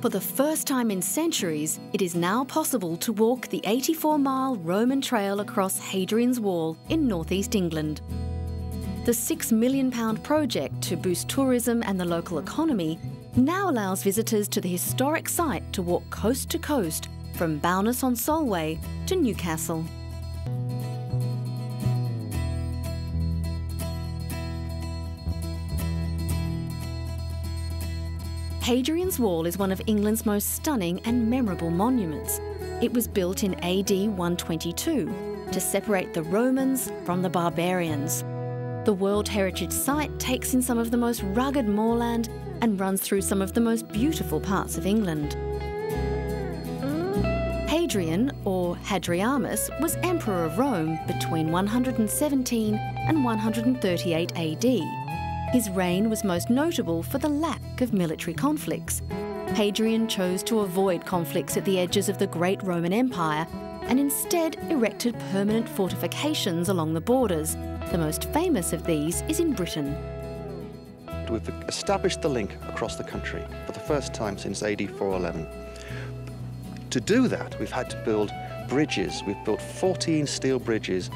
For the first time in centuries, it is now possible to walk the 84-mile Roman trail across Hadrian's Wall in northeast England. The £6 million project to boost tourism and the local economy now allows visitors to the historic site to walk coast to coast from Bowness-on-Solway to Newcastle. Hadrian's Wall is one of England's most stunning and memorable monuments. It was built in AD 122 to separate the Romans from the barbarians. The World Heritage Site takes in some of the most rugged moorland and runs through some of the most beautiful parts of England. Hadrian, or Hadrianus, was Emperor of Rome between 117 and 138 AD. His reign was most notable for the lack of military conflicts. Hadrian chose to avoid conflicts at the edges of the great Roman Empire and instead erected permanent fortifications along the borders. The most famous of these is in Britain. We've established the link across the country for the first time since AD 411. To do that, we've had to build bridges. We've built 14 steel bridges,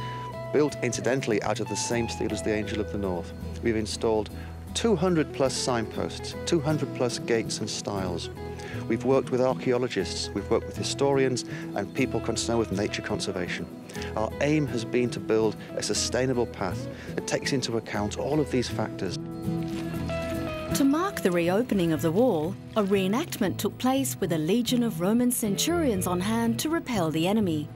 built incidentally out of the same steel as the Angel of the North. We've installed 200 plus signposts, 200 plus gates and stiles. We've worked with archaeologists, we've worked with historians and people concerned with nature conservation. Our aim has been to build a sustainable path that takes into account all of these factors. To mark the reopening of the wall, a reenactment took place with a legion of Roman centurions on hand to repel the enemy.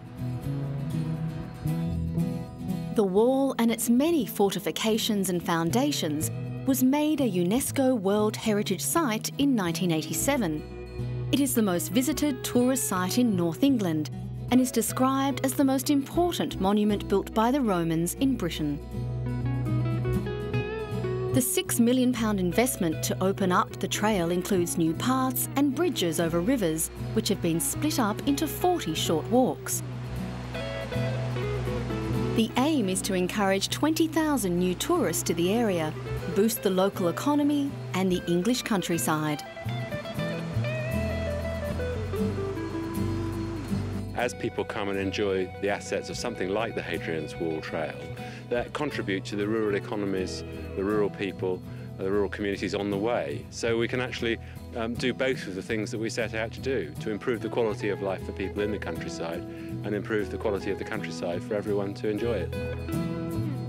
The wall and its many fortifications and foundations was made a UNESCO World Heritage Site in 1987. It is the most visited tourist site in North England and is described as the most important monument built by the Romans in Britain. The £6 million investment to open up the trail includes new paths and bridges over rivers, which have been split up into 40 short walks. The aim is to encourage 20,000 new tourists to the area, boost the local economy and the English countryside. As people come and enjoy the assets of something like the Hadrian's Wall Trail, that contribute to the rural economies, the rural people, the rural communities on the way. So we can actually do both of the things that we set out to do, to improve the quality of life for people in the countryside and improve the quality of the countryside for everyone to enjoy it.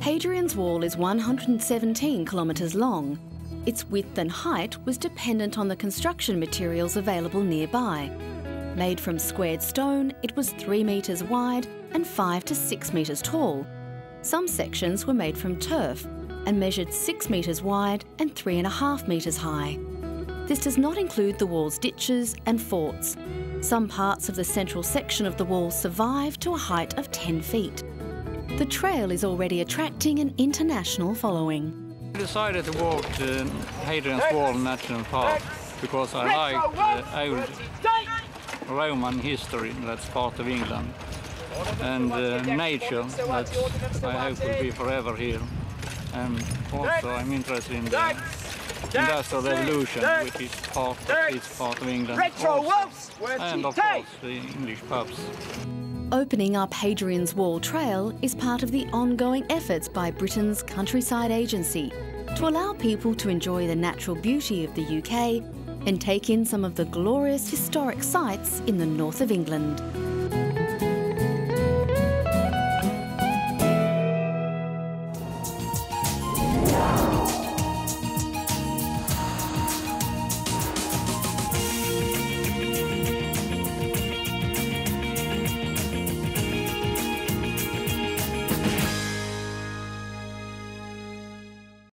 Hadrian's Wall is 117 kilometres long. Its width and height was dependent on the construction materials available nearby. Made from squared stone, it was 3 metres wide and 5 to 6 metres tall. Some sections were made from turf and measured 6 metres wide and 3.5 metres high. This does not include the wall's ditches and forts. Some parts of the central section of the wall survive to a height of 10 feet. The trail is already attracting an international following. I decided to walk the Hadrian's Wall National Park because I like the old Roman history that's part of England and nature that I hope will be forever here. And also I'm interested in the Industrial Revolution, which is part of England also. And of course the English pubs. Opening up Hadrian's Wall Trail is part of the ongoing efforts by Britain's Countryside Agency to allow people to enjoy the natural beauty of the UK and take in some of the glorious historic sites in the north of England.